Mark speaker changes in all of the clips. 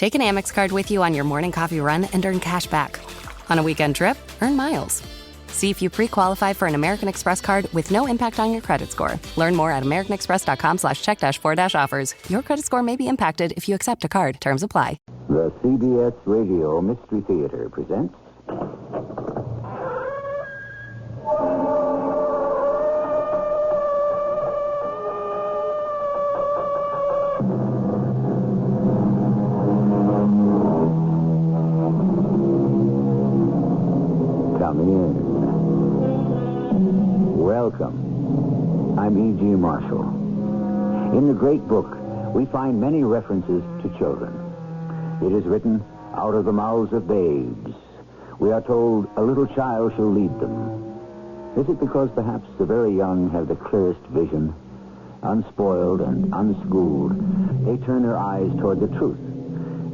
Speaker 1: Take an Amex card with you on your morning coffee run and earn cash back. On a weekend trip, earn miles. See if you pre-qualify for an American Express card with no impact on your credit score. Learn more at americanexpress.com/check-4-offers. Your credit score may be impacted if you accept a card. Terms apply.
Speaker 2: The CBS Radio Mystery Theater presents... Come in. Welcome. I'm E.G. Marshall. In the great book, we find many references to children. It is written, out of the mouths of babes. We are told, a little child shall lead them. Is it because perhaps the very young have the clearest vision? Unspoiled and unschooled, they turn their eyes toward the truth,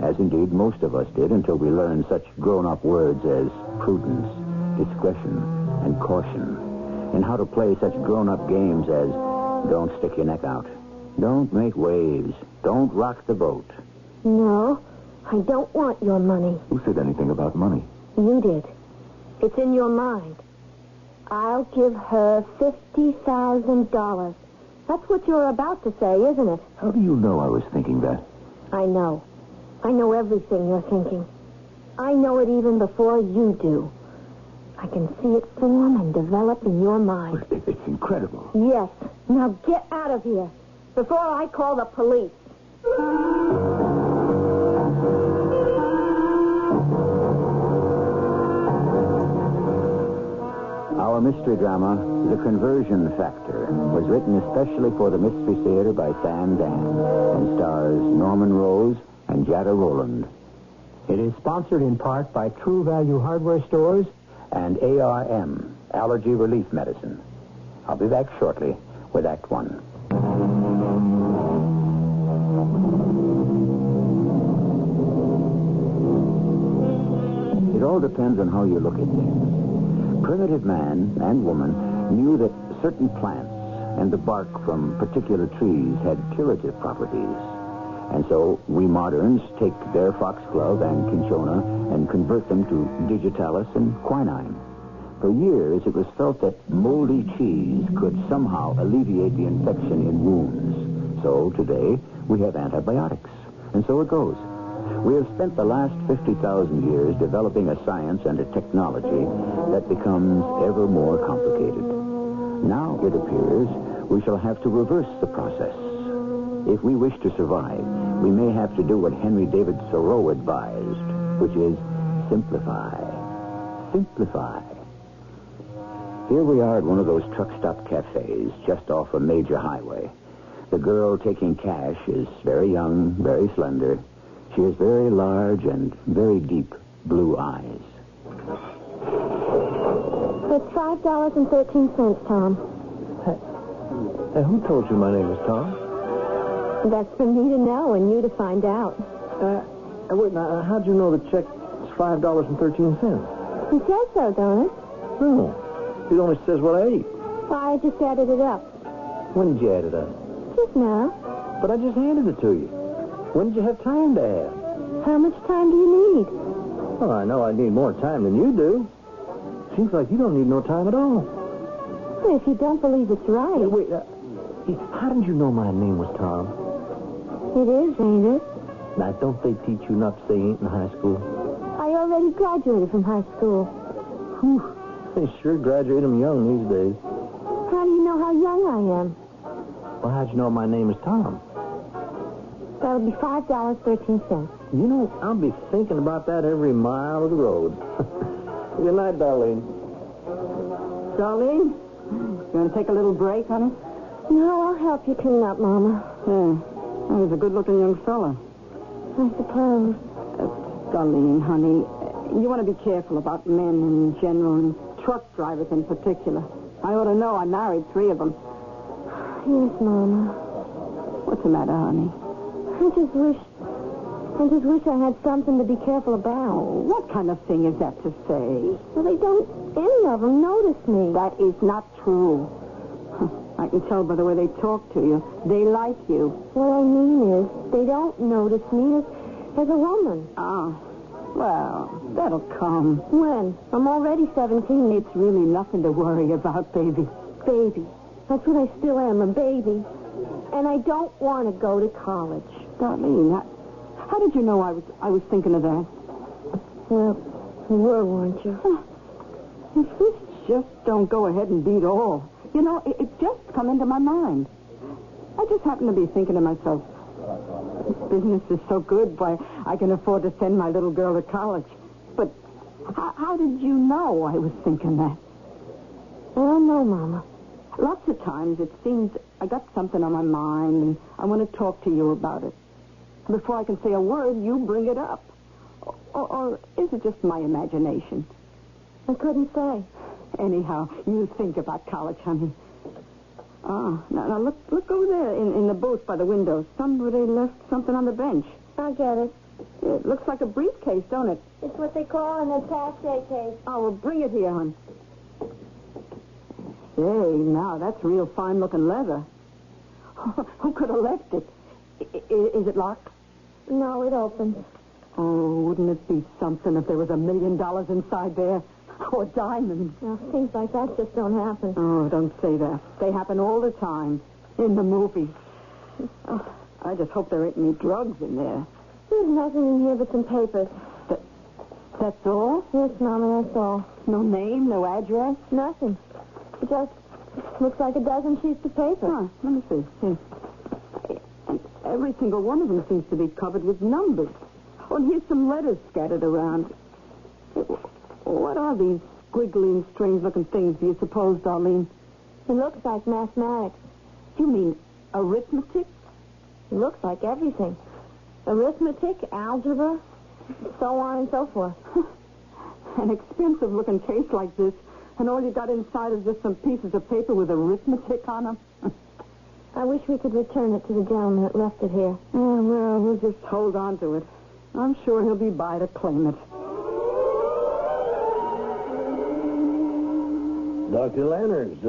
Speaker 2: as indeed most of us did until we learned such grown-up words as prudence, discretion, and caution, and how to play such grown-up games as don't stick your neck out, don't make waves, don't rock the boat.
Speaker 3: No, I don't want your money.
Speaker 2: Who said anything about money?
Speaker 3: You did. It's in your mind. I'll give her $50,000. That's what you're about to say, isn't it?
Speaker 2: How do you know I was thinking that?
Speaker 3: I know. I know everything you're thinking. I know it even before you do. I can see it form and develop in your mind.
Speaker 2: It's incredible.
Speaker 3: Yes. Now get out of here before I call the police.
Speaker 2: Our mystery drama, The Conversion Factor, was written especially for the Mystery Theater by Sam Dan and stars Norman Rose and Jada Rowland. It is sponsored in part by True Value Hardware Stores and ARM, Allergy Relief Medicine. I'll be back shortly with Act One. It all depends on how you look at things. Primitive man and woman knew that certain plants and the bark from particular trees had curative properties. And so we moderns take their foxglove and cinchona and convert them to digitalis and quinine. For years, it was felt that moldy cheese could somehow alleviate the infection in wounds. So today, we have antibiotics. And so it goes. We have spent the last 50,000 years developing a science and a technology that becomes ever more complicated. Now, it appears, we shall have to reverse the process. If we wish to survive, we may have to do what Henry David Thoreau advised, which is simplify. Simplify. Here we are at one of those truck stop cafes just off a major highway. The girl taking cash is very young, very slender. She has very large and very deep blue eyes.
Speaker 3: It's $5.13, Tom.
Speaker 4: Hey, who told you my name is Tom?
Speaker 3: That's for me to know and you to find out.
Speaker 4: Wait, now, how'd you know the check is $5.13?
Speaker 3: He says so, don't it?
Speaker 4: No. It only says what I ate.
Speaker 3: I just added it up.
Speaker 4: When did you add it up?
Speaker 3: Just now.
Speaker 4: But I just handed it to you. When did you have time to add?
Speaker 3: How much time do you need?
Speaker 4: Well, I know I need more time than you do. Seems like you don't need no time at all.
Speaker 3: Well, if you don't believe it's right.
Speaker 4: Hey, wait, how did you know my name was Tom?
Speaker 3: It is, ain't it?
Speaker 4: Now, don't they teach you not to say ain't in high school?
Speaker 3: I already graduated from high school.
Speaker 4: Whew. They sure graduate them young these days.
Speaker 3: How do you know how young I am?
Speaker 4: Well, how'd you know my name is Tom?
Speaker 3: That'll be $5.13.
Speaker 4: You know, I'll be thinking about that every mile of the road. Good night, Darlene.
Speaker 5: Darlene, you want to take a little break, honey?
Speaker 3: No, I'll help you clean up, Mama.
Speaker 5: Yeah. Well, he's a good-looking young fella.
Speaker 3: I suppose.
Speaker 5: Darlene, honey, you want to be careful about men in general and truck drivers in particular. I ought to know. I married 3 of them.
Speaker 3: Yes, Mama.
Speaker 5: What's the matter, honey?
Speaker 3: I just wish I had something to be careful about.
Speaker 5: Oh, what kind of thing is that to say?
Speaker 3: Well, any of them notice me.
Speaker 5: That is not true. I can tell by the way they talk to you. They like you.
Speaker 3: What I mean is, they don't notice me As a woman.
Speaker 5: Oh. Well, that'll come.
Speaker 3: When? I'm already 17.
Speaker 5: It's really nothing to worry about, baby.
Speaker 3: Baby. That's what I still am, a baby. And I don't want to go to college.
Speaker 5: Darlene, how did you know I was thinking of that?
Speaker 3: Well, you were, weren't you?
Speaker 5: If this just don't go ahead and beat all. You know, it just come into my mind. I just happen to be thinking to myself, this business is so good, why, I can afford to send my little girl to college. But how did you know I was thinking that?
Speaker 3: I don't know, Mama.
Speaker 5: Lots of times it seems I got something on my mind and I want to talk to you about it. Before I can say a word, you bring it up. Or is it just my imagination?
Speaker 3: I couldn't say.
Speaker 5: Anyhow, you think about college, honey. Oh, now look over there in the booth by the window. Somebody left something on the bench.
Speaker 3: I get it.
Speaker 5: It looks like a briefcase, don't it?
Speaker 3: It's what they call an attaché case.
Speaker 5: Oh, well, bring it here, hon. Say, now, that's real fine-looking leather. Who could have left it? Is it locked?
Speaker 3: No, it opens.
Speaker 5: Oh, wouldn't it be something if there was $1 million inside there? Or diamonds.
Speaker 3: Well, things like that just don't happen.
Speaker 5: Oh, don't say that. They happen all the time. In the movies. Oh, I just hope there ain't any drugs in there.
Speaker 3: There's nothing in here but some papers.
Speaker 5: That's all?
Speaker 3: Yes, Mama, that's all.
Speaker 5: No name, no address?
Speaker 3: Nothing. It just looks like a dozen sheets of paper.
Speaker 5: Huh, let me see. Here. And every single one of them seems to be covered with numbers. Oh, and here's some letters scattered around. What are these squiggly and strange-looking things, do you suppose, Darlene?
Speaker 3: It looks like mathematics.
Speaker 5: You mean arithmetic?
Speaker 3: It looks like everything. Arithmetic, algebra, so on and so forth.
Speaker 5: An expensive-looking case like this, and all you got inside is just some pieces of paper with arithmetic on them?
Speaker 3: I wish we could return it to the gentleman that left it here.
Speaker 5: Oh, well, we'll just hold on to it. I'm sure he'll be by to claim it.
Speaker 4: Dr. Lanners,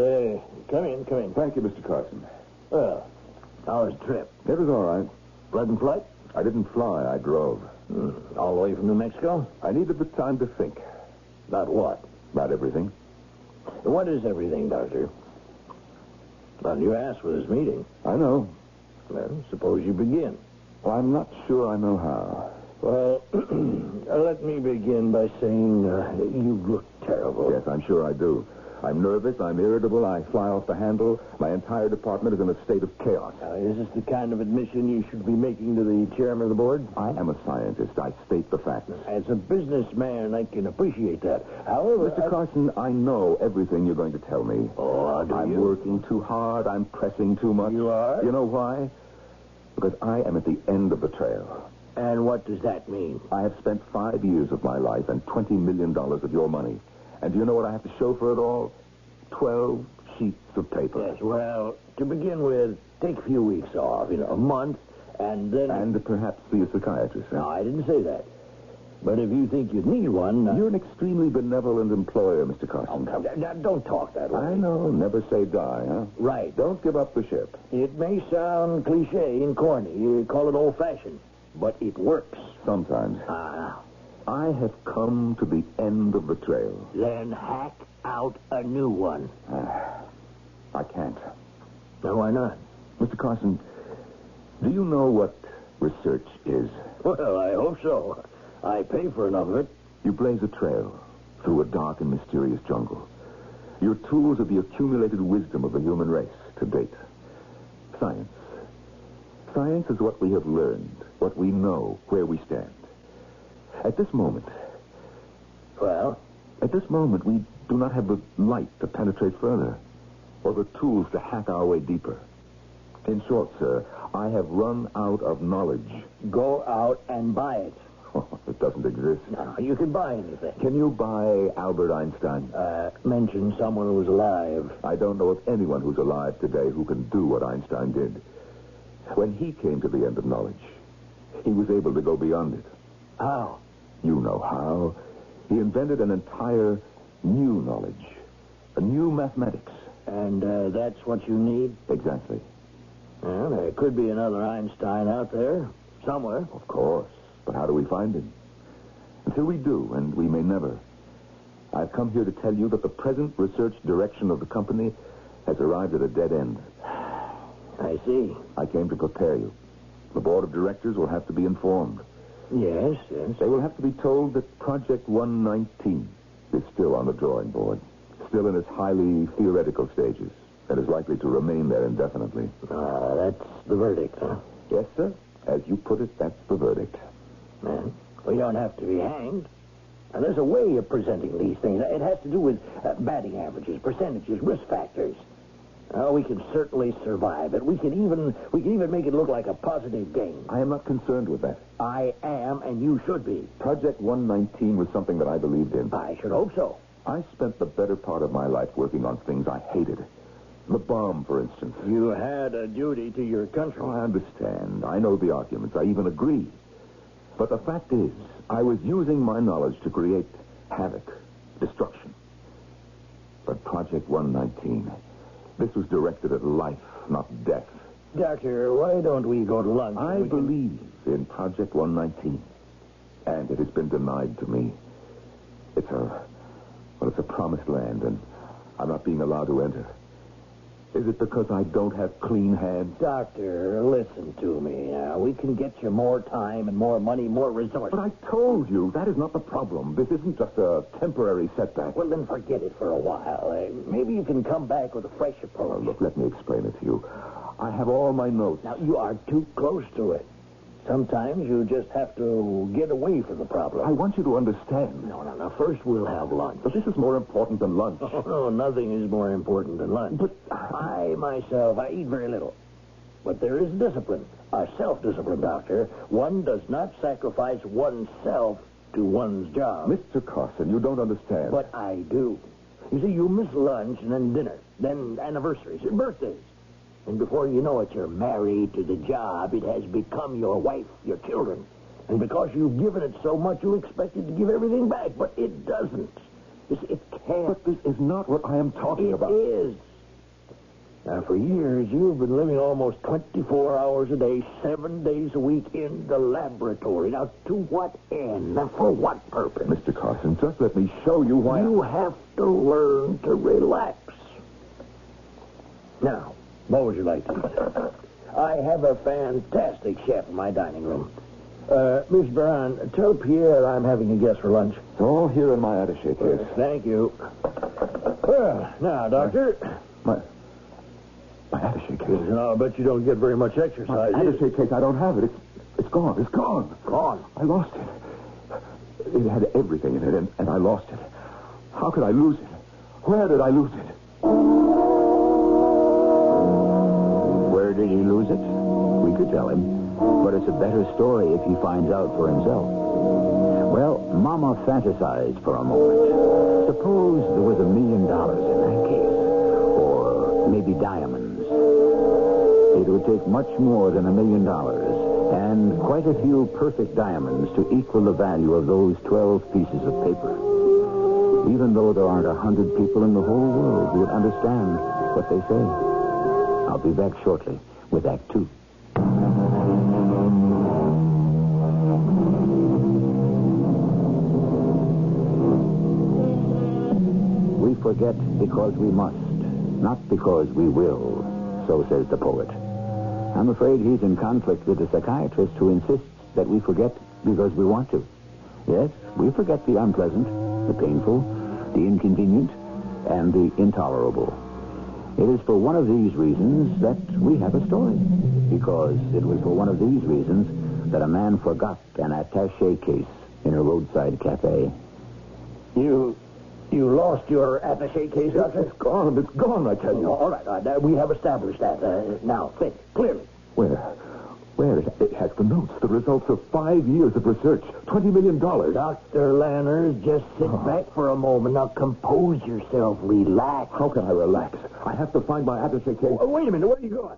Speaker 4: come in.
Speaker 6: Thank you, Mr. Carson.
Speaker 4: Well, how was the trip?
Speaker 6: It was all right.
Speaker 4: Pleasant flight?
Speaker 6: I didn't fly. I drove.
Speaker 4: All the way from New Mexico?
Speaker 6: I needed the time to think
Speaker 4: About what?
Speaker 6: about everything.
Speaker 4: What is everything, Doctor? Well, you asked for this meeting.
Speaker 6: I know.
Speaker 4: Well, suppose you begin.
Speaker 6: Well, I'm not sure I know how.
Speaker 4: Well, let me begin by saying you look terrible.
Speaker 6: Yes, I'm sure I do. I'm nervous. I'm irritable. I fly off the handle. My entire department is in a state of chaos.
Speaker 4: Is this the kind of admission you should be making to the chairman of the board?
Speaker 6: I am a scientist. I state the facts.
Speaker 4: As a businessman, I can appreciate that. However,
Speaker 6: Mr. Carson, I know everything you're going to tell me.
Speaker 4: Oh, do
Speaker 6: I'm
Speaker 4: you?
Speaker 6: working too hard. I'm pressing too much.
Speaker 4: You are?
Speaker 6: You know why? Because I am at the end of the trail.
Speaker 4: And what does that mean?
Speaker 6: I have spent 5 years of my life and $20 million of your money. And do you know what I have to show for it all? 12 sheets of paper.
Speaker 4: Yes, well, to begin with, take a few weeks off, a month, and then...
Speaker 6: And perhaps be a psychiatrist. Huh?
Speaker 4: No, I didn't say that. But if you think you'd need one...
Speaker 6: You're an extremely benevolent employer, Mr. Carson.
Speaker 4: Now, don't talk that way.
Speaker 6: I know. Never say die, huh?
Speaker 4: Right.
Speaker 6: Don't give up the ship.
Speaker 4: It may sound cliche and corny. You call it old-fashioned. But it works.
Speaker 6: Sometimes. I have come to the end of the trail.
Speaker 4: Then hack out a new one.
Speaker 6: I can't.
Speaker 4: No, why not?
Speaker 6: Mr. Carson, do you know what research is?
Speaker 4: Well, I hope so. I pay for enough of it.
Speaker 6: You blaze a trail through a dark and mysterious jungle. Your tools are the accumulated wisdom of the human race to date. Science. Science is what we have learned, what we know, where we stand. At this moment...
Speaker 4: Well?
Speaker 6: At this moment, we do not have the light to penetrate further, or the tools to hack our way deeper. In short, sir, I have run out of knowledge.
Speaker 4: Go out and buy it.
Speaker 6: It doesn't exist.
Speaker 4: No, you can buy anything.
Speaker 6: Can you buy Albert Einstein?
Speaker 4: Mention someone who's alive.
Speaker 6: I don't know of anyone who's alive today who can do what Einstein did. When he came to the end of knowledge, he was able to go beyond it.
Speaker 4: How?
Speaker 6: You know how. He invented an entire new knowledge, a new mathematics.
Speaker 4: And that's what you need?
Speaker 6: Exactly.
Speaker 4: Well, there could be another Einstein out there, somewhere.
Speaker 6: Of course. But how do we find him? Until we do, and we may never, I've come here to tell you that the present research direction of the company has arrived at a dead end.
Speaker 4: I see.
Speaker 6: I came to prepare you. The board of directors will have to be informed.
Speaker 4: Yes.
Speaker 6: They will have to be told that Project 119 is still on the drawing board, still in its highly theoretical stages, and is likely to remain there indefinitely.
Speaker 4: That's the verdict, huh?
Speaker 6: Yes, sir. As you put it, that's the verdict.
Speaker 4: Man, we don't have to be hanged. Now, there's a way of presenting these things. It has to do with batting averages, percentages, risk factors. We can certainly survive it. We can even make it look like a positive gain.
Speaker 6: I am not concerned with that.
Speaker 4: I am, and you should be.
Speaker 6: Project 119 was something that I believed in.
Speaker 4: I should hope so.
Speaker 6: I spent the better part of my life working on things I hated. The bomb, for instance.
Speaker 4: You had a duty to your country.
Speaker 6: I understand. I know the arguments. I even agree. But the fact is, I was using my knowledge to create havoc, destruction. But Project 119, this was directed at life, not death.
Speaker 4: Doctor, why don't we go to lunch?
Speaker 6: I believe in Project 119, and it has been denied to me. It's a promised land, and I'm not being allowed to enter. Is it because I don't have clean hands?
Speaker 4: Doctor, listen to me. We can get you more time and more money, more resources.
Speaker 6: But I told you, that is not the problem. This isn't just a temporary setback.
Speaker 4: Well, then forget it for a while. Maybe you can come back with a fresh approach.
Speaker 6: Look, let me explain it to you. I have all my notes.
Speaker 4: Now, you are too close to it. Sometimes you just have to get away from the problem.
Speaker 6: I want you to understand.
Speaker 4: No. First, we'll have lunch.
Speaker 6: But this is more important than lunch.
Speaker 4: Oh, no, nothing is more important than lunch.
Speaker 6: But
Speaker 4: I eat very little. But there is discipline. A self-discipline, Doctor. One does not sacrifice oneself to one's job.
Speaker 6: Mr. Carson, you don't understand.
Speaker 4: But I do. You see, you miss lunch and then dinner, then anniversaries and birthdays. And before you know it, you're married to the job. It has become your wife, your children. And because you've given it so much, you expect it to give everything back. But it doesn't. You see, it can't.
Speaker 6: But this is not what I am talking about.
Speaker 4: It is. Now, for years, you've been living almost 24 hours a day, 7 days a week in the laboratory. Now, to what end? Now, for what purpose?
Speaker 6: Mr. Carson, just let me show you why...
Speaker 4: You have to learn to relax. Now, what would you like to eat? I have a fantastic chef in my dining room. Miss Brown, tell Pierre I'm having a guest for lunch.
Speaker 6: It's all here in my attaché case.
Speaker 4: Thank you. Well, now, Doctor...
Speaker 6: My attaché case.
Speaker 4: No, I bet you don't get very much exercise.
Speaker 6: My attaché case, I don't have it. It's gone. It's gone.
Speaker 4: Gone?
Speaker 6: I lost it. It had everything in it, and I lost it. How could I lose it? Where did I lose it?
Speaker 2: Where did he lose it? We could tell him, but it's a better story if he finds out for himself. Well, Mama fantasized for a moment. Suppose there was $1 million in that case, or maybe diamonds. It would take much more than $1 million and quite a few perfect diamonds to equal the value of those 12 pieces of paper. Even though there aren't 100 people in the whole world who would understand what they say. I'll be back shortly with Act 2. We forget because we must, not because we will, so says the poet. I'm afraid he's in conflict with the psychiatrist who insists that we forget because we want to. Yes, we forget the unpleasant, the painful, the inconvenient, and the intolerable. It is for one of these reasons that we have a story. Because it was for one of these reasons that a man forgot an attaché case in a roadside cafe.
Speaker 4: You lost your attaché case, Doctor?
Speaker 6: It's gone. It's gone, I tell you.
Speaker 4: All right. We have established that. Now, think clearly.
Speaker 6: Where? It has the notes, the results of 5 years of research, $20 million.
Speaker 4: Dr. Lanners, just sit back for a moment. Now, compose yourself. Relax.
Speaker 6: How can I relax? I have to find my attaché case.
Speaker 4: Oh, wait a minute. Where are you going?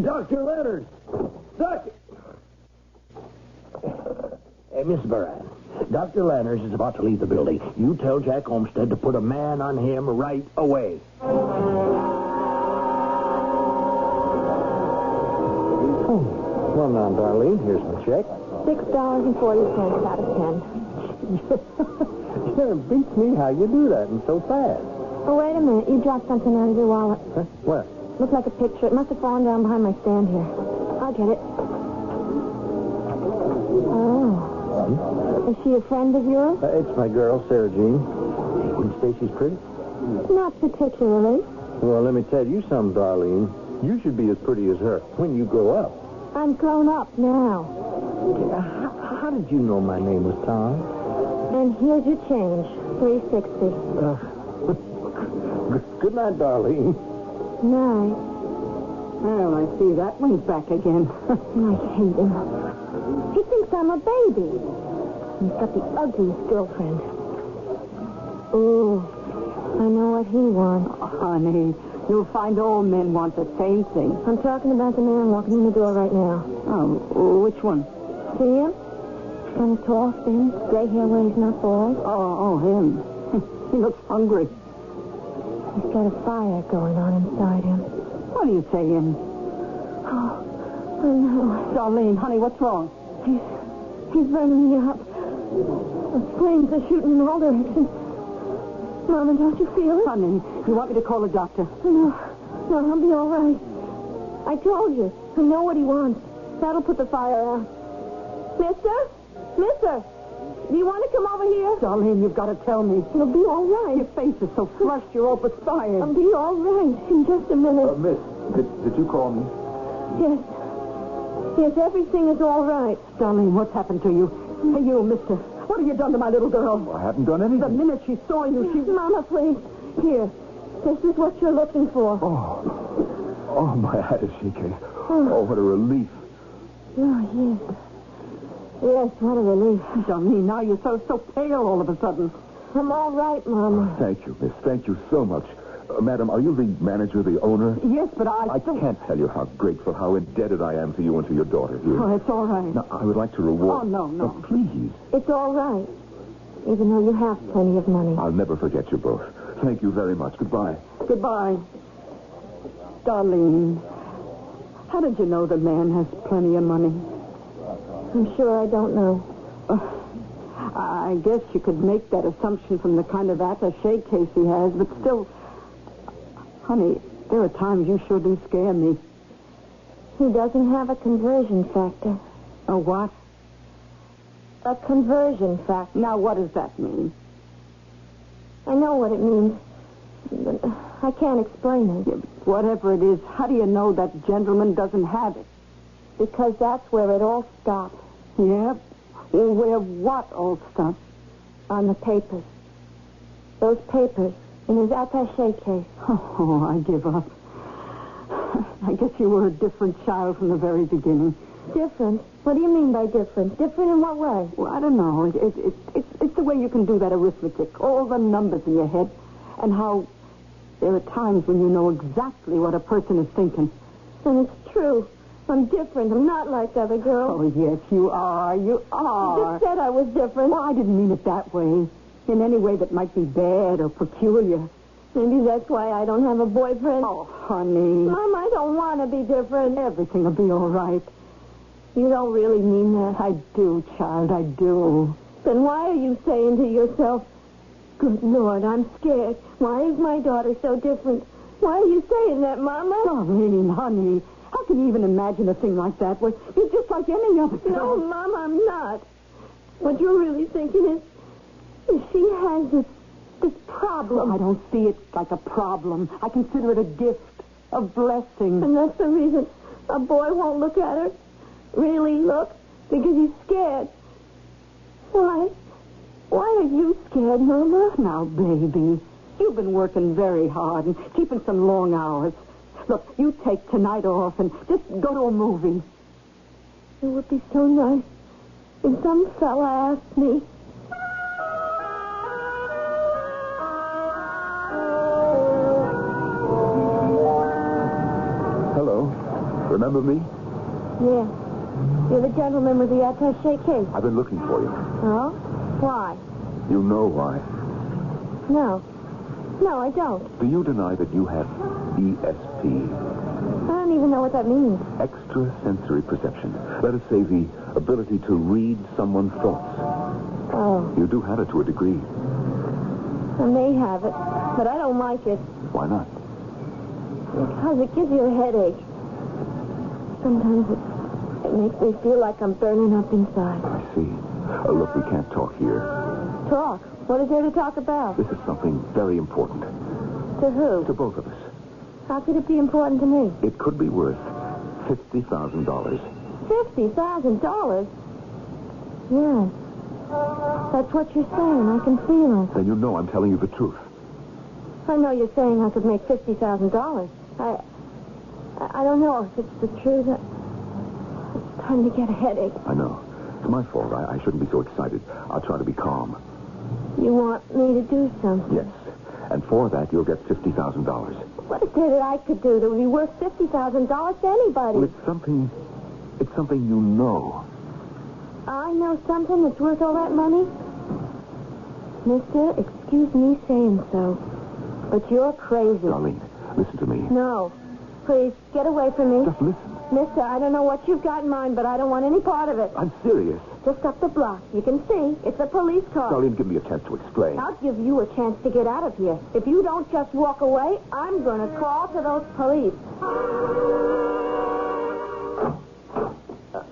Speaker 4: Dr. Lanners! Doctor! Miss Baran, Dr. Lanners is about to leave the building. You tell Jack Olmsted to put a man on him right away.
Speaker 2: Well, now, Darlene, here's the check.
Speaker 3: $6.40 out of 10.
Speaker 7: Yeah, it beats me how you do that and so fast.
Speaker 3: Oh, wait a minute. You dropped something out of your wallet.
Speaker 7: Huh? What?
Speaker 3: Looks like a picture. It must have fallen down behind my stand here. I'll get it. Oh. Is she a friend of yours?
Speaker 7: It's my girl, Sarah Jean. You say she's pretty?
Speaker 3: Not particularly.
Speaker 7: Well, let me tell you something, Darlene. You should be as pretty as her when you grow up.
Speaker 3: I'm grown up now.
Speaker 7: How did you know my name was Tom?
Speaker 3: And here's your change. $3.60.
Speaker 7: Good night, Darlene.
Speaker 3: Night.
Speaker 5: Well, I see that one's back again.
Speaker 3: I hate him. He thinks I'm a baby. He's got the ugliest girlfriend. Ooh, I know what he wants.
Speaker 5: Honey, you'll find all men want the same thing.
Speaker 3: I'm talking about the man walking in the door right now.
Speaker 5: Oh, which one?
Speaker 3: See him? Kind of tall, thin, gray hair where he's not bald.
Speaker 5: Oh, him. He looks hungry.
Speaker 3: He's got a fire going on inside him.
Speaker 5: What are you saying?
Speaker 3: Oh no.
Speaker 5: Darlene, honey, what's wrong?
Speaker 3: He's burning me up. The flames are shooting in all directions. Mama, don't you feel it?
Speaker 5: Honey, you want me to call a doctor?
Speaker 3: No, I'll be all right. I told you. I know what he wants. That'll put the fire out. Mister, do you want to come over here?
Speaker 5: Darlene, you've got to tell me.
Speaker 3: It'll be all right.
Speaker 5: Your face is so flushed, you're all perspired.
Speaker 3: I'll be all right in just a minute.
Speaker 6: Miss, did you call me?
Speaker 3: Yes, everything is all right.
Speaker 5: Darlene, what's happened to you? Hey, you, mister. What have you done to my little girl?
Speaker 6: I haven't done anything.
Speaker 5: The minute she saw you, she...
Speaker 3: Mama, please. Here. This is what you're looking for.
Speaker 6: Oh, my attaché case. Oh, what a relief.
Speaker 3: Oh, yes. Yes, what a relief.
Speaker 5: Darlene, now you're so pale all of a sudden.
Speaker 3: I'm all right, Mama.
Speaker 6: Thank you, miss. Thank you so much. Madam, are you the manager, the owner?
Speaker 5: Yes, but
Speaker 6: I can't tell you how grateful, how indebted I am to you and to your daughter here.
Speaker 5: Oh, it's all right.
Speaker 6: Now, I would like to reward...
Speaker 5: Oh, no.
Speaker 6: Oh, please.
Speaker 3: It's all right. Even though you have plenty of money.
Speaker 6: I'll never forget you both. Thank you very much. Goodbye.
Speaker 5: Goodbye. Darlene, how did you know the man has plenty of money?
Speaker 3: I'm sure I don't know.
Speaker 5: I guess you could make that assumption from the kind of attaché case he has, but still... Honey, there are times you sure do scare me.
Speaker 3: He doesn't have a conversion factor.
Speaker 5: A what?
Speaker 3: A conversion factor.
Speaker 5: Now, what does that mean?
Speaker 3: I know what it means, but I can't explain it.
Speaker 5: Yeah, whatever it is, how do you know that gentleman doesn't have it?
Speaker 3: Because that's where it all stops.
Speaker 5: Yeah? Well, where what all stops?
Speaker 3: On the papers. Those papers in his attaché case.
Speaker 5: Oh, I give up. I guess you were a different child from the very beginning.
Speaker 3: Different? What do you mean by different? Different in what way?
Speaker 5: Well, I don't know. It's the way you can do that arithmetic. All the numbers in your head. And how there are times when you know exactly what a person is thinking.
Speaker 3: And it's true. I'm different. I'm not like other girls.
Speaker 5: Oh, yes, you are. You are.
Speaker 3: You just said I was different.
Speaker 5: Well, I didn't mean it that way. In any way that might be bad or peculiar.
Speaker 3: Maybe that's why I don't have a boyfriend.
Speaker 5: Oh, honey.
Speaker 3: Mom, I don't want to be different.
Speaker 5: Everything will be all right.
Speaker 3: You don't really mean that.
Speaker 5: I do, child, I do.
Speaker 3: Then why are you saying to yourself, good Lord, I'm scared. Why is my daughter so different? Why are you saying that, Mama?
Speaker 5: Darlene, honey, how can you even imagine a thing like that? Well, you're just like any other girl.
Speaker 3: No, Mama, I'm not. What you're really thinking is she has this problem.
Speaker 5: I don't see it like a problem. I consider it a gift, a blessing.
Speaker 3: And that's the reason a boy won't look at her. Really look, because he's scared. Why? Why are you scared, Mama?
Speaker 5: Now, baby, you've been working very hard and keeping some long hours. Look, you take tonight off and just go to a movie.
Speaker 3: It would be so nice if some fella asked me.
Speaker 6: Hello. Remember me?
Speaker 3: Yeah. You're the gentleman with the attaché case.
Speaker 6: I've been looking for you.
Speaker 3: Oh? Why?
Speaker 6: You know why.
Speaker 3: No. No, I don't.
Speaker 6: Do you deny that you have ESP?
Speaker 3: Honey, even know what that means.
Speaker 6: Extrasensory perception. Let us say the ability to read someone's thoughts.
Speaker 3: Oh,
Speaker 6: You do have it to a degree.
Speaker 3: I may have it, but I don't like it.
Speaker 6: Why not?
Speaker 3: Because it gives you a headache. Sometimes it makes me feel like I'm burning up inside.
Speaker 6: I see. Look, we can't talk here.
Speaker 3: Talk? What is there to talk about?
Speaker 6: This is something very important.
Speaker 3: To who?
Speaker 6: To both of us.
Speaker 3: How could it be important to me?
Speaker 6: It could be worth $50,000.
Speaker 3: $50,000? Yes. That's what you're saying. I can feel it.
Speaker 6: Then you know I'm telling you the truth.
Speaker 3: I know you're saying I could make $50,000. I don't know if it's the truth. It's starting to get a headache.
Speaker 6: I know. It's my fault. I shouldn't be so excited. I'll try to be calm.
Speaker 3: You want me to do something?
Speaker 6: Yes. And for that, you'll get $50,000.
Speaker 3: What is there that I could do that would be worth $50,000 to anybody?
Speaker 6: Well, it's something you know.
Speaker 3: I know something that's worth all that money? Mister, excuse me saying so, but you're crazy.
Speaker 6: Darlene, listen to me.
Speaker 3: No. Please, get away from me.
Speaker 6: Just listen.
Speaker 3: Mister, I don't know what you've got in mind, but I don't want any part of it.
Speaker 6: I'm serious.
Speaker 3: Just up the block. You can see. It's a police car.
Speaker 6: Darlene, give me a chance to explain.
Speaker 3: I'll give you a chance to get out of here. If you don't just walk away, I'm going to call to those police.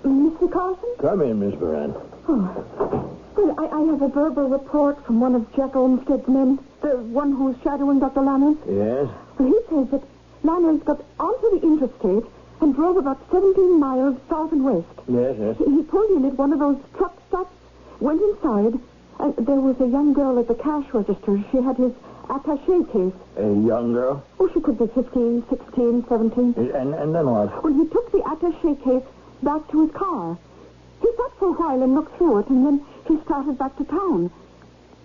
Speaker 5: Mr. Carson?
Speaker 4: Come in, Miss Moran.
Speaker 5: Oh. Well, I have a verbal report from one of Jack Olmsted's men, the one who's shadowing Dr. Lanners.
Speaker 4: Yes?
Speaker 5: Well, he says that Lanners got onto the interstate and drove about 17 miles south and west.
Speaker 4: Yes.
Speaker 5: He pulled in at one of those truck stops, went inside, and there was a young girl at the cash register. She had his attaché case.
Speaker 4: A young girl?
Speaker 5: Oh, she could be 15, 16, 17.
Speaker 4: And then what?
Speaker 5: Well, he took the attaché case back to his car. He sat for a while and looked through it, and then he started back to town.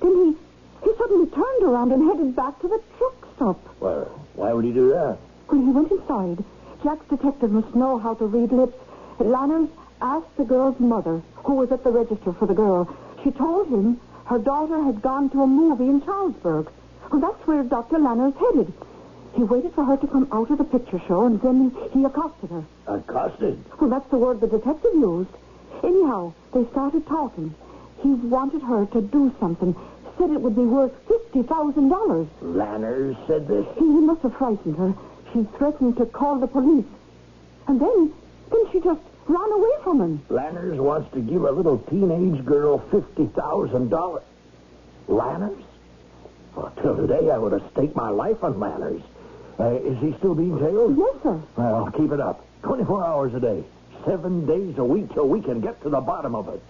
Speaker 5: Then he suddenly turned around and headed back to the truck stop.
Speaker 4: Well, why would he do that?
Speaker 5: When he went inside, Jack's detective must know how to read lips. Lanners asked the girl's mother, who was at the register for the girl. She told him her daughter had gone to a movie in Charlesburg. Well, that's where Dr. Lanners headed. He waited for her to come out of the picture show, and then he accosted her.
Speaker 4: Accosted?
Speaker 5: Well, that's the word the detective used. Anyhow, they started talking. He wanted her to do something. Said it would be worth $50,000.
Speaker 4: Lanners said this?
Speaker 5: He must have frightened her. She threatened to call the police. And then she just ran away from him.
Speaker 4: Lanners wants to give a little teenage girl $50,000. Lanners? Well, till today, I would have staked my life on Lanners. Is he still being jailed?
Speaker 5: Yes, sir.
Speaker 4: Well, keep it up. 24 hours a day. 7 days a week till we can get to the bottom of it.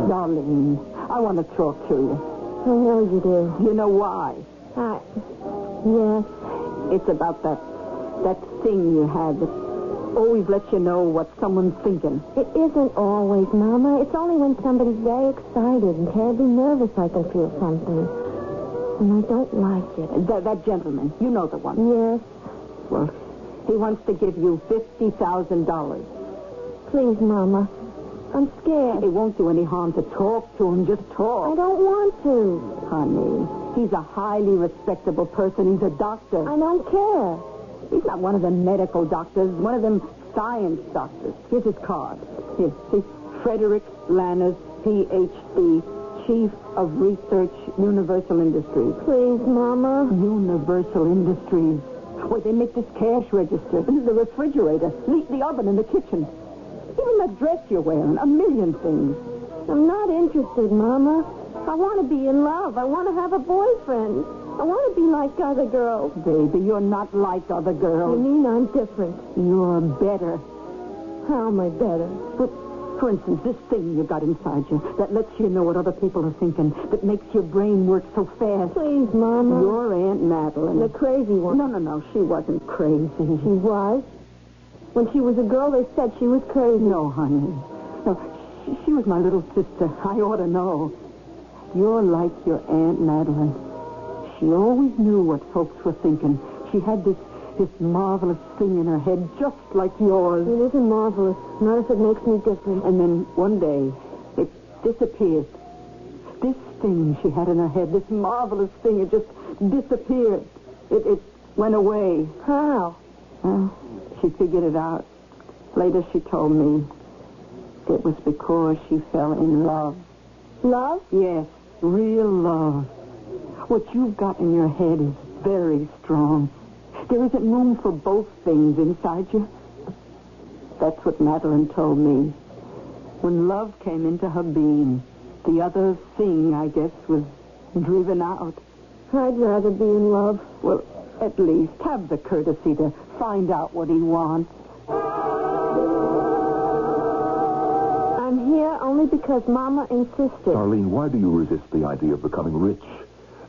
Speaker 5: Darlene, I want to talk to you.
Speaker 3: I know you do.
Speaker 5: You know why?
Speaker 3: Yes.
Speaker 5: It's about that thing you have that always lets you know what someone's thinking.
Speaker 3: It isn't always, Mama. It's only when somebody's very excited and terribly nervous I can feel something. And I don't like it.
Speaker 5: That gentleman, you know the one.
Speaker 3: Yes.
Speaker 5: Well, he wants to give you $50,000.
Speaker 3: Please, Mama. I'm scared.
Speaker 5: It won't do any harm to talk to him. Just talk.
Speaker 3: I don't want to.
Speaker 5: Honey, he's a highly respectable person. He's a doctor.
Speaker 3: I don't care.
Speaker 5: He's not one of them medical doctors, one of them science doctors. Here's his card. Here, see? Frederick Lanners, Ph.D., Chief of Research, Universal Industries.
Speaker 3: Please, Mama.
Speaker 5: Universal Industries. Where they make this cash register, the refrigerator, the oven in the kitchen. Even that dress you're wearing, a million things.
Speaker 3: I'm not interested, Mama. I want to be in love. I want to have a boyfriend. I want to be like other girls.
Speaker 5: Baby, you're not like other girls.
Speaker 3: You mean I'm different?
Speaker 5: You're better.
Speaker 3: How am I better?
Speaker 5: But, for instance, this thing you got inside you that lets you know what other people are thinking, that makes your brain work so fast.
Speaker 3: Please, Mama.
Speaker 5: Your Aunt Madeline.
Speaker 3: The crazy one.
Speaker 5: No, she wasn't crazy.
Speaker 3: She was. When she was a girl, they said she was crazy.
Speaker 5: No, honey. No, she was my little sister. I ought to know. You're like your Aunt Madeline. She always knew what folks were thinking. She had this marvelous thing in her head, just like yours.
Speaker 3: It isn't marvelous. Not if it makes me different.
Speaker 5: And then one day, it disappeared. This thing she had in her head, this marvelous thing, it just disappeared. It went away.
Speaker 3: How?
Speaker 5: She figured it out. Later she told me it was because she fell in love.
Speaker 3: Love?
Speaker 5: Yes, real love. What you've got in your head is very strong. There isn't room for both things inside you. That's what Madeline told me. When love came into her being, the other thing, I guess, was driven out.
Speaker 3: I'd rather be in love.
Speaker 5: Well, at least have the courtesy to find out what he wants.
Speaker 3: I'm here only because Mama insisted.
Speaker 6: Darlene, why do you resist the idea of becoming rich?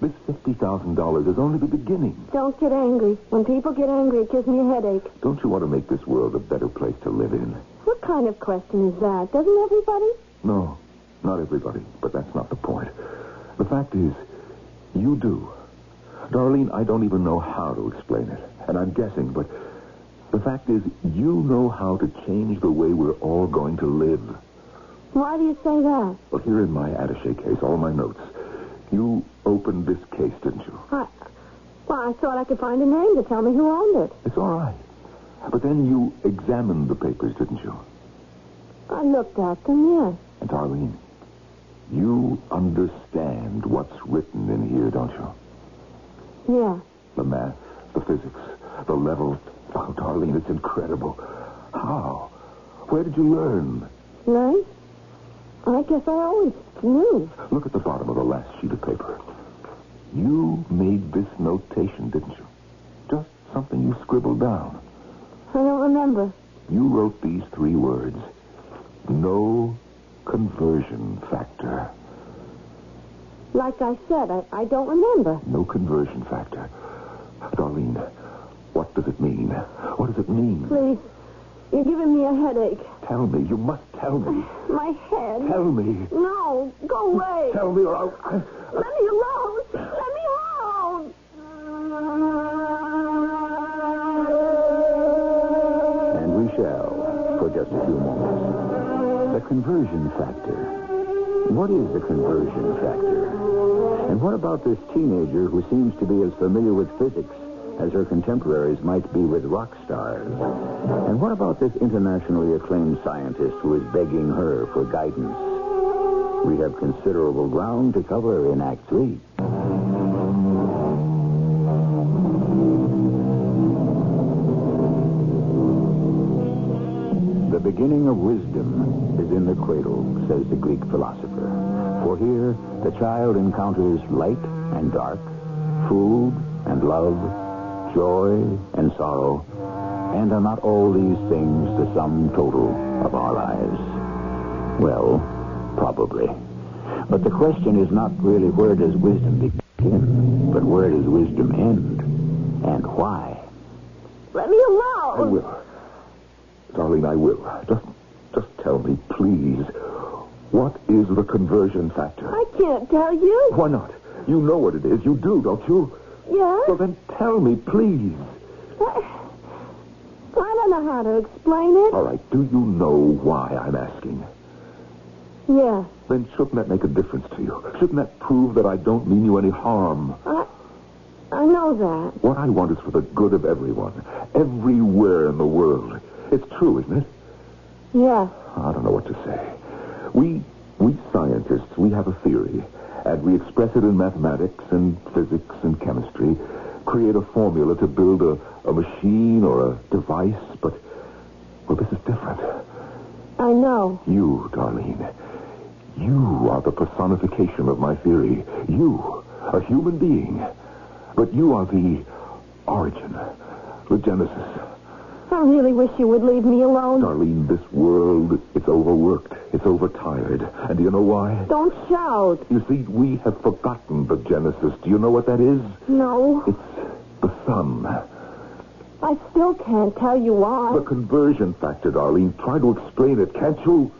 Speaker 6: This $50,000 is only the beginning.
Speaker 3: Don't get angry. When people get angry, it gives me a headache.
Speaker 6: Don't you want to make this world a better place to live in?
Speaker 3: What kind of question is that? Doesn't everybody?
Speaker 6: No, not everybody, but that's not the point. The fact is, you do. Darlene, I don't even know how to explain it, and I'm guessing, but the fact is, you know how to change the way we're all going to live.
Speaker 3: Why do you say that?
Speaker 6: Well, here in my attaché case, all my notes. You opened this case, didn't you?
Speaker 3: Well, I thought I could find a name to tell me who owned it.
Speaker 6: It's all right. But then you examined the papers, didn't you?
Speaker 3: I looked at them, yes.
Speaker 6: And Darlene, you understand what's written in here, don't you?
Speaker 3: Yeah.
Speaker 6: The math, the physics, the levels. Oh, Darlene, it's incredible. How? Where did you learn?
Speaker 3: Learn? I guess I always knew.
Speaker 6: Look at the bottom of the last sheet of paper. You made this notation, didn't you? Just something you scribbled down.
Speaker 3: I don't remember.
Speaker 6: You wrote these 3 words. No conversion factor.
Speaker 3: Like I said, I don't remember.
Speaker 6: No conversion factor. Darlene, what does it mean? What does it mean?
Speaker 3: Please, you're giving me a headache.
Speaker 6: Tell me. You must tell me.
Speaker 3: My head.
Speaker 6: Tell me.
Speaker 3: No, go away.
Speaker 6: Tell me or I'll...
Speaker 3: Let me alone. Let me alone.
Speaker 2: And we shall, for just a few moments. The conversion factor. What is the conversion factor? And what about this teenager who seems to be as familiar with physics as her contemporaries might be with rock stars? And what about this internationally acclaimed scientist who is begging her for guidance? We have considerable ground to cover in Act 3. The beginning of wisdom is in the cradle, says the Greek philosopher. For here, the child encounters light and dark, food and love, joy and sorrow, and are not all these things the sum total of our lives? Well, probably. But the question is not really where does wisdom begin, but where does wisdom end, and why?
Speaker 3: Let me alone.
Speaker 6: I will. Darling, I will. Just tell me, please, what is the conversion factor?
Speaker 3: I can't tell you.
Speaker 6: Why not? You know what it is. You do, don't you?
Speaker 3: Yeah?
Speaker 6: Well, then tell me, please.
Speaker 3: I don't know how to explain it.
Speaker 6: All right, do you know why I'm asking?
Speaker 3: Yeah.
Speaker 6: Then shouldn't that make a difference to you? Shouldn't that prove that I don't mean you any harm?
Speaker 3: I know that.
Speaker 6: What I want is for the good of everyone, everywhere in the world. It's true, isn't it?
Speaker 3: Yeah.
Speaker 6: I don't know what to say. We scientists, we have a theory, and we express it in mathematics and physics and chemistry, create a formula to build a machine or a device, but, well, this is different.
Speaker 3: I know.
Speaker 6: You, Darlene, you are the personification of my theory. You, a human being. But you are the origin, the genesis.
Speaker 3: I really wish you would leave me alone.
Speaker 6: Darlene, this world, it's overworked. It's overtired. And do you know why?
Speaker 3: Don't shout.
Speaker 6: You see, we have forgotten the genesis. Do you know what that is?
Speaker 3: No.
Speaker 6: It's the sun.
Speaker 3: I still can't tell you why.
Speaker 6: The conversion factor, Darlene. Try to explain it, can't you?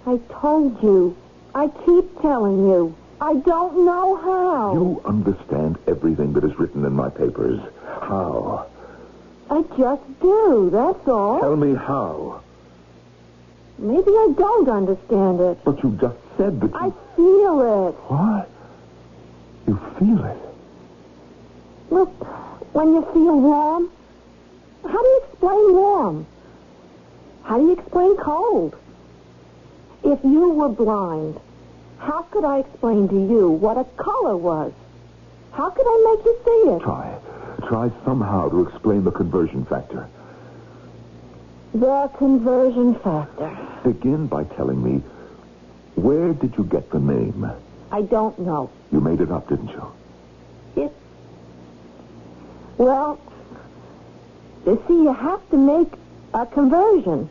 Speaker 3: I told you. I keep telling you. I don't know how.
Speaker 6: You understand everything that is written in my papers. How?
Speaker 3: I just do, that's all.
Speaker 6: Tell me how.
Speaker 3: Maybe I don't understand it.
Speaker 6: But you just said that
Speaker 3: I feel it.
Speaker 6: What? You feel it?
Speaker 3: Look, when you feel warm, how do you explain warm? How do you explain cold? If you were blind, how could I explain to you what a color was? How could I make you see it?
Speaker 6: Try somehow to explain the conversion factor.
Speaker 3: The conversion factor.
Speaker 6: Begin by telling me, where did you get the name?
Speaker 3: I don't know.
Speaker 6: You made it up, didn't you?
Speaker 3: Well, you see, you have to make a conversion.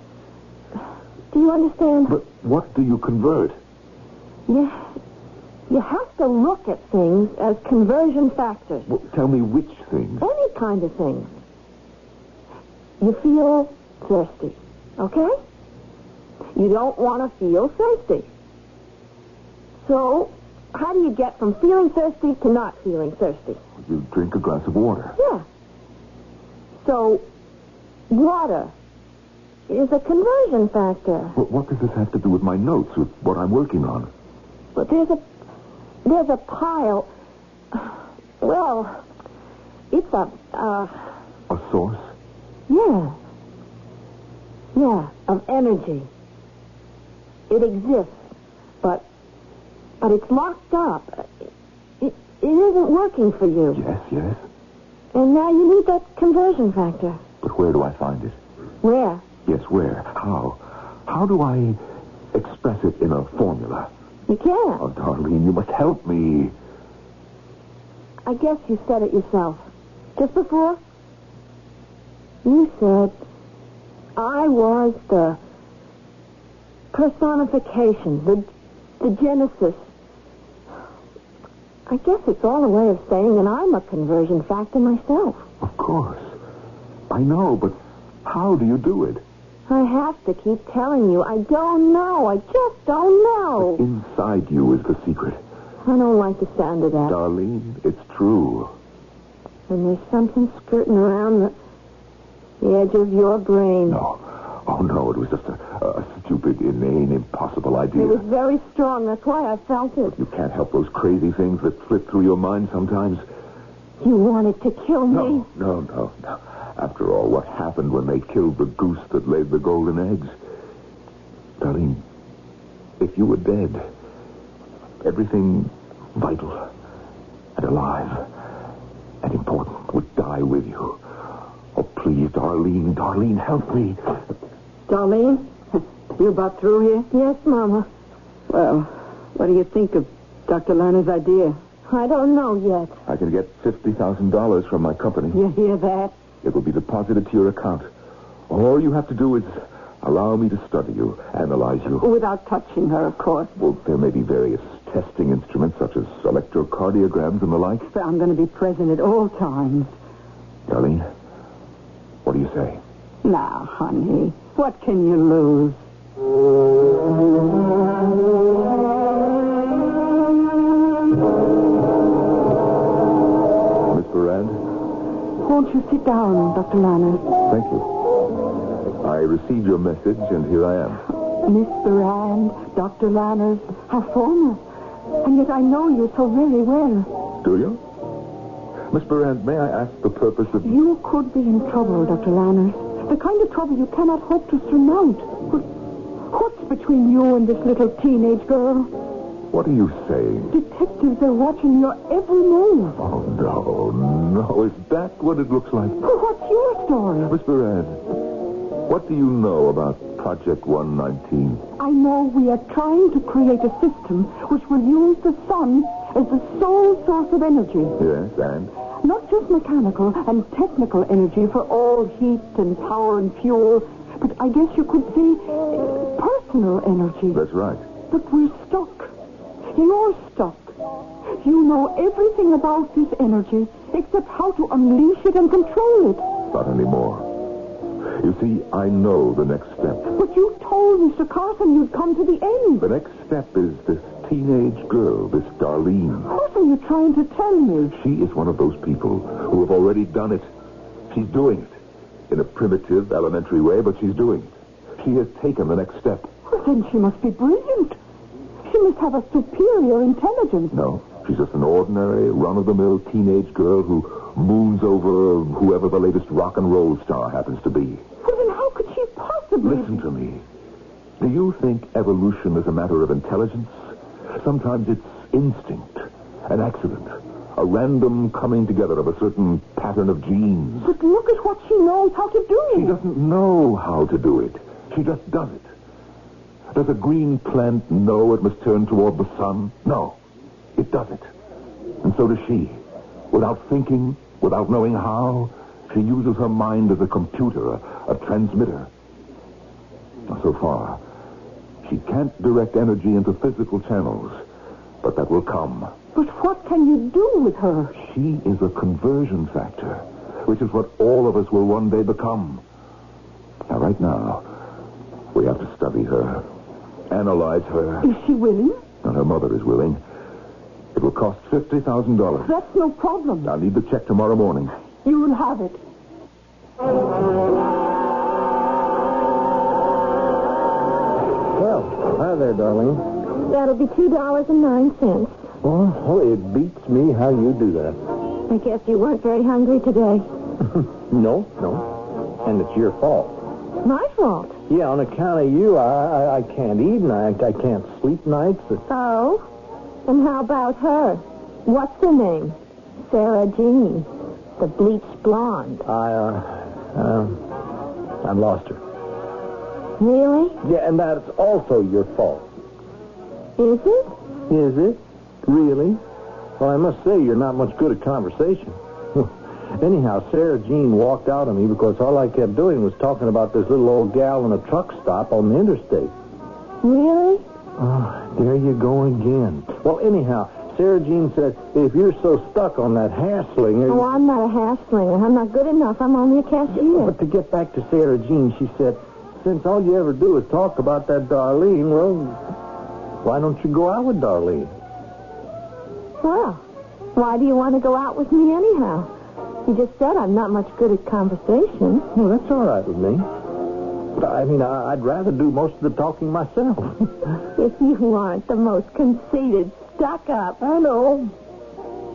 Speaker 3: Do you understand?
Speaker 6: But what do you convert?
Speaker 3: You have to look at things as conversion factors.
Speaker 6: Well, tell me which things.
Speaker 3: Any kind of things. You feel thirsty, okay? You don't want to feel thirsty. So, how do you get from feeling thirsty to not feeling thirsty?
Speaker 6: You drink a glass of water.
Speaker 3: Yeah. So, water is a conversion factor.
Speaker 6: What does this have to do with my notes, with what I'm working on?
Speaker 3: But there's a pile. Well, it's a
Speaker 6: source?
Speaker 3: Yeah. Yeah, of energy. It exists, but it's locked up. It isn't working for you.
Speaker 6: Yes.
Speaker 3: And now you need that conversion factor.
Speaker 6: But where do I find it?
Speaker 3: Where?
Speaker 6: Yes, where? How? How do I express it in a formula?
Speaker 3: You can't.
Speaker 6: Oh, Darlene, you must help me.
Speaker 3: I guess you said it yourself. Just before, you said I was the personification, the genesis. I guess it's all a way of saying that I'm a conversion factor myself.
Speaker 6: Of course. I know, but how do you do it?
Speaker 3: I have to keep telling you. I don't know. I just don't know.
Speaker 6: But inside you is the secret.
Speaker 3: I don't like the sound of that.
Speaker 6: Darlene, it's true.
Speaker 3: And there's something skirting around the edge of your brain.
Speaker 6: No. Oh, no, it was just a stupid, inane, impossible idea.
Speaker 3: It was very strong. That's why I felt it.
Speaker 6: You can't help those crazy things that slip through your mind sometimes.
Speaker 3: You wanted to kill me?
Speaker 6: No. After all, what happened when they killed the goose that laid the golden eggs? Darlene, if you were dead, everything vital and alive and important would die with you. Oh, please, Darlene, help me.
Speaker 5: Darlene, you about through here?
Speaker 3: Yes, Mama.
Speaker 5: Well, what do you think of Dr. Lerner's idea?
Speaker 3: I don't know yet.
Speaker 6: I can get $50,000 from my company.
Speaker 5: You hear that?
Speaker 6: It will be deposited to your account. All you have to do is allow me to study you, analyze you.
Speaker 5: Without touching her, of course.
Speaker 6: Well, there may be various testing instruments, such as electrocardiograms and the like.
Speaker 5: But I'm going to be present at all times.
Speaker 6: Darlene, what do you say?
Speaker 5: Now, honey, what can you lose?
Speaker 6: Miss Ferrand?
Speaker 5: Won't you sit down, Dr. Lerner?
Speaker 6: Thank you. I received your message, and here I am.
Speaker 5: Miss Ferrand, Dr. Lerner, how formal. And yet I know you so very well.
Speaker 6: Do you? Miss Ferrand, may I ask the purpose of...
Speaker 5: You could be in trouble, Dr. Lerner. The kind of trouble you cannot hope to surmount. What's between you and this little teenage girl?
Speaker 6: What are you saying?
Speaker 5: Detectives are watching your every move.
Speaker 6: Oh, no. Is that what it looks like?
Speaker 5: Well, what's your story?
Speaker 6: Miss Ferrand, what do you know about Project 119?
Speaker 5: I know we are trying to create a system which will use the sun as the sole source of energy.
Speaker 6: Yes, and?
Speaker 5: Not just mechanical and technical energy for all heat and power and fuel, but I guess you could say personal energy.
Speaker 6: That's right.
Speaker 5: But we're stuck. You're stuck. You know everything about this energy except how to unleash it and control it.
Speaker 6: Not anymore. You see, I know the next step.
Speaker 5: But you told Mr. Carson you'd come to the end.
Speaker 6: The next step is this teenage girl, this Darlene.
Speaker 5: What are you trying to tell me?
Speaker 6: She is one of those people who have already done it. She's doing it. In a primitive, elementary way, but she's doing it. She has taken the next step.
Speaker 5: Well, then she must be brilliant. She must have a superior intelligence.
Speaker 6: No, she's just an ordinary, run-of-the-mill teenage girl who moons over whoever the latest rock and roll star happens to be.
Speaker 5: Well, then how could she possibly...
Speaker 6: Listen to me. Do you think evolution is a matter of intelligence? Sometimes it's instinct, an accident, a random coming together of a certain pattern of genes.
Speaker 5: But look at what she knows how to do.
Speaker 6: She doesn't know how to do it. She just does it. Does a green plant know it must turn toward the sun? No. It does it. And so does she. Without thinking, without knowing how, she uses her mind as a computer, a transmitter. So far, she can't direct energy into physical channels, but that will come.
Speaker 5: But what can you do with her?
Speaker 6: She is a conversion factor, which is what all of us will one day become. Now, right now, we have to study her, analyze her.
Speaker 5: Is she willing?
Speaker 6: And her mother is willing. It will cost $50,000.
Speaker 5: That's no problem.
Speaker 6: I'll need the check tomorrow morning.
Speaker 5: You'll have it.
Speaker 7: Well, hi there, darling.
Speaker 3: That'll be $2.09.
Speaker 7: Oh, it beats me how you do that.
Speaker 3: I guess you weren't very hungry today.
Speaker 7: No. And it's your fault.
Speaker 3: My fault.
Speaker 7: Yeah, on account of you, I can't eat and I can't sleep nights.
Speaker 3: Oh? And how about her? What's her name? Sarah Jean. The bleached blonde.
Speaker 7: I lost her.
Speaker 3: Really?
Speaker 7: Yeah, and that's also your fault.
Speaker 3: Is it?
Speaker 7: Is it? Really? Well, I must say, you're not much good at conversation. Anyhow, Sarah Jean walked out on me because all I kept doing was talking about this little old gal in a truck stop on the interstate.
Speaker 3: Really?
Speaker 7: Oh, there you go again. Well, anyhow, Sarah Jean said, if you're so stuck on that hair slinger...
Speaker 3: Oh, I'm not a hair slinger. I'm not good enough. I'm only a cashier.
Speaker 7: But to get back to Sarah Jean, she said, since all you ever do is talk about that Darlene, well, why don't you go out with Darlene?
Speaker 3: Well, why do you want to go out with me anyhow? You just said I'm not much good at conversation.
Speaker 7: Well, that's all right with me. I mean, I'd rather do most of the talking myself.
Speaker 3: If you aren't the most conceited, stuck-up.
Speaker 7: I know.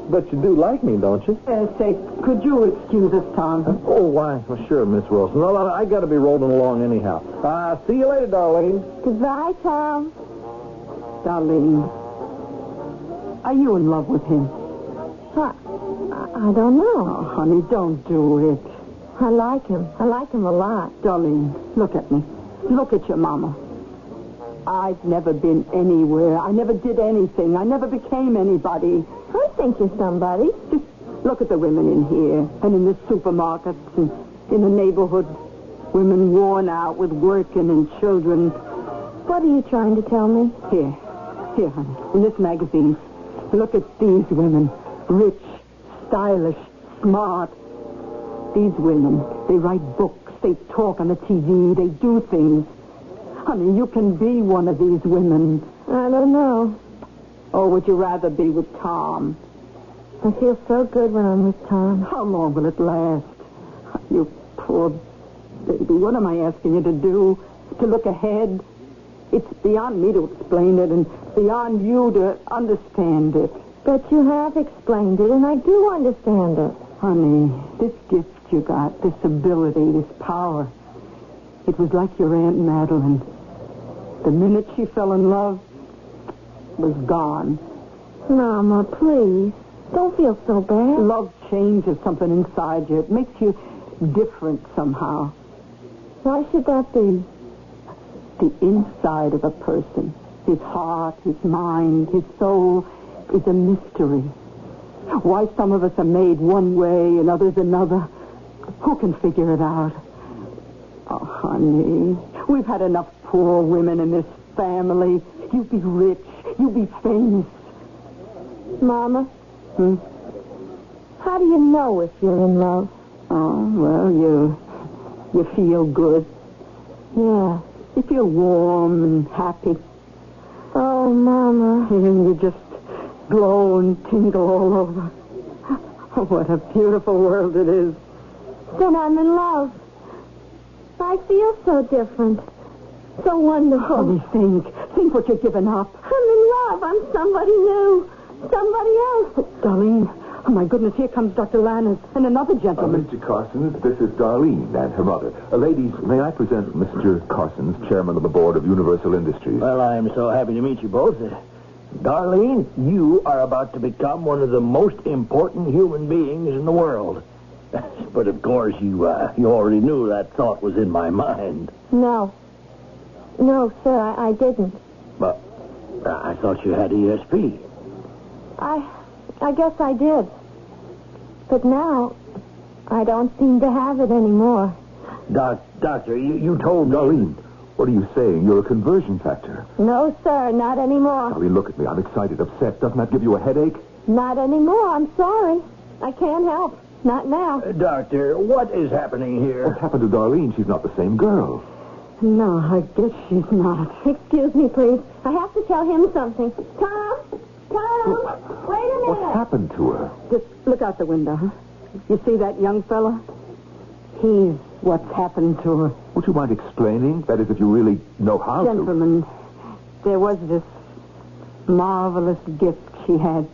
Speaker 7: But you do like me, don't you?
Speaker 5: Say, could you excuse us, Tom?
Speaker 7: Oh, why? Well, sure, Miss Wilson. Well, I got to be rolling along anyhow. See you later, Darlene.
Speaker 3: Goodbye, Tom.
Speaker 5: Darlene, are you in love with him?
Speaker 3: I don't know.
Speaker 5: Oh, honey, don't do it.
Speaker 3: I like him. I like him a lot.
Speaker 5: Darlene, look at me. Look at your mama. I've never been anywhere. I never did anything. I never became anybody.
Speaker 3: I think you're somebody.
Speaker 5: Just look at the women in here and in the supermarkets and in the neighborhood. Women worn out with working and children.
Speaker 3: What are you trying to tell me?
Speaker 5: Here, honey, in this magazine. Look at these women. Rich, stylish, smart. These women, they write books, they talk on the TV, they do things. Honey, you can be one of these women.
Speaker 3: I don't know.
Speaker 5: Or would you rather be with Tom?
Speaker 3: I feel so good when I'm with Tom.
Speaker 5: How long will it last? You poor baby. What am I asking you to do? To look ahead? It's beyond me to explain it and beyond you to understand it.
Speaker 3: But you have explained it, and I do understand it.
Speaker 5: Honey, this gift you got, this ability, this power, it was like your Aunt Madeline. The minute she fell in love, it was gone.
Speaker 3: Mama, please. Don't feel so bad.
Speaker 5: Love changes something inside you. It makes you different somehow.
Speaker 3: Why should that be?
Speaker 5: The inside of a person, his heart, his mind, his soul, is a mystery. Why some of us are made one way and others another, who can figure it out? Oh, honey, we've had enough poor women in this family. You be rich. You be famous.
Speaker 3: Mama? How do you know if you're in love?
Speaker 5: Oh, well, you feel good.
Speaker 3: Yeah.
Speaker 5: You feel warm and happy.
Speaker 3: Oh, Mama.
Speaker 5: And you just glow and tingle all over. Oh, what a beautiful world it is.
Speaker 3: Then I'm in love. I feel so different. So wonderful.
Speaker 5: Honey, think what you're giving up.
Speaker 3: I'm in love. I'm somebody new. Somebody else.
Speaker 5: Darlene, oh my goodness, here comes Dr. Lanners and another gentleman.
Speaker 6: Mr. Carsons, this is Darlene and her mother. Ladies, may I present Mr. Carsons, chairman of the board of Universal Industries?
Speaker 4: Well, I'm so happy to meet you both. Darlene, you are about to become one of the most important human beings in the world. But, of course, you already knew that thought was in my mind.
Speaker 3: No. No, sir, I didn't.
Speaker 4: But I thought you had ESP.
Speaker 3: I guess I did. But now, I don't seem to have it anymore.
Speaker 4: Doctor, you told me...
Speaker 6: Darlene, what are you saying? You're a conversion factor.
Speaker 3: No, sir, not anymore.
Speaker 6: Darlene, look at me. I'm excited, upset. Doesn't that give you a headache?
Speaker 3: Not anymore. I'm sorry. I can't help. Not now.
Speaker 4: Doctor, what is happening here?
Speaker 6: What's happened to Darlene? She's not the same girl.
Speaker 5: No, I guess she's not.
Speaker 3: Excuse me, please. I have to tell him something. Tom! Wait a minute.
Speaker 6: What's happened to her?
Speaker 5: Just look out the window, huh? You see that young fella? He's what's happened to her.
Speaker 6: Would you mind explaining? That is, if you really know how to.
Speaker 5: Gentlemen, there was this marvelous gift she had.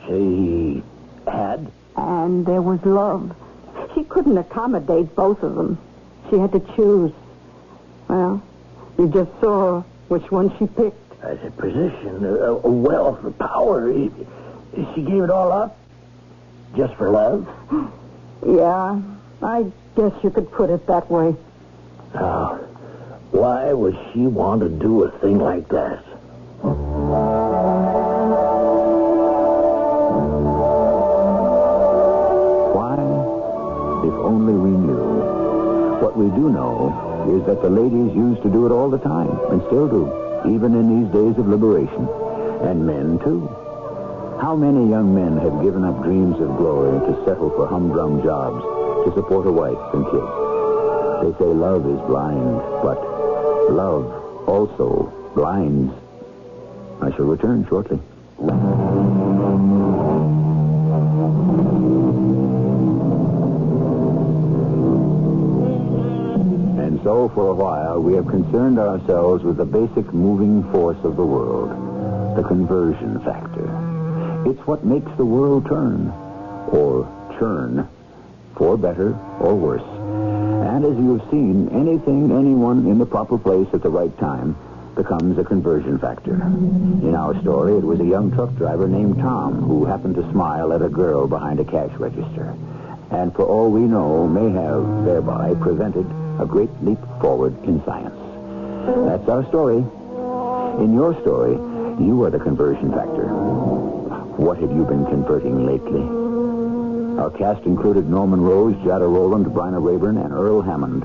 Speaker 4: She had?
Speaker 5: And there was love. She couldn't accommodate both of them. She had to choose. Well, you just saw which one she picked.
Speaker 4: As a position, a wealth, a power. She gave it all up? Just for love?
Speaker 5: Yeah, I guess you could put it that way.
Speaker 4: Now, why would she want to do a thing like that?
Speaker 2: Why? If only we knew. What we do know is that the ladies used to do it all the time, and still do, even in these days of liberation. And men, too. How many young men have given up dreams of glory to settle for humdrum jobs, to support a wife and kids? They say love is blind, but love also blinds. I shall return shortly. And so, for a while, we have concerned ourselves with the basic moving force of the world, the conversion factor. It's what makes the world turn, or churn, for better or worse. And as you have seen, anyone in the proper place at the right time becomes a conversion factor. In our story, it was a young truck driver named Tom who happened to smile at a girl behind a cash register. And for all we know, may have thereby prevented a great leap forward in science. That's our story. In your story, you are the conversion factor. What have you been converting lately? Our cast included Norman Rose, Jada Rowland, Bryna Rayburn, and Earl Hammond.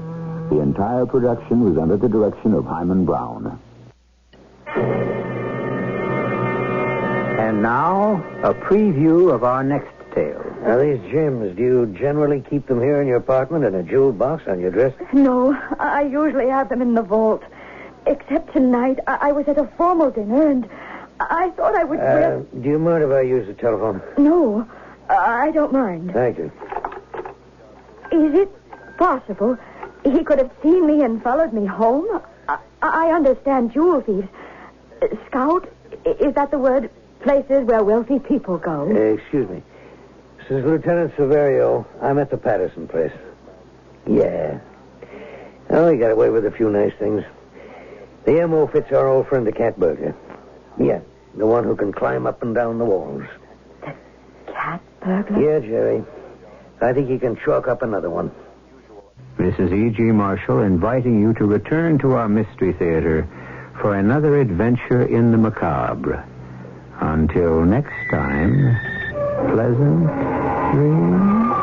Speaker 2: The entire production was under the direction of Hyman Brown.
Speaker 8: And now, a preview of our next tale.
Speaker 9: Now, these gems, do you generally keep them here in your apartment in a jewel box on your dresser?
Speaker 3: No, I usually have them in the vault. Except tonight, I was at a formal dinner, and I thought I would...
Speaker 9: Do you mind if I use the telephone?
Speaker 3: No, I don't mind.
Speaker 9: Thank you.
Speaker 3: Is it possible he could have seen me and followed me home? I understand jewel thieves. Scout, is that the word? Places where wealthy people go.
Speaker 9: Excuse me. This is Lieutenant Severio. I'm at the Patterson place. Yeah. Oh, he got away with a few nice things. The M.O. fits our old friend, the cat burglar. Yeah, the one who can climb up and down the walls.
Speaker 3: The cat burglar?
Speaker 9: Yeah, Jerry. I think he can chalk up another one.
Speaker 8: This is E.G. Marshall inviting you to return to our Mystery Theater for another adventure in the macabre. Until next time, pleasant dreams.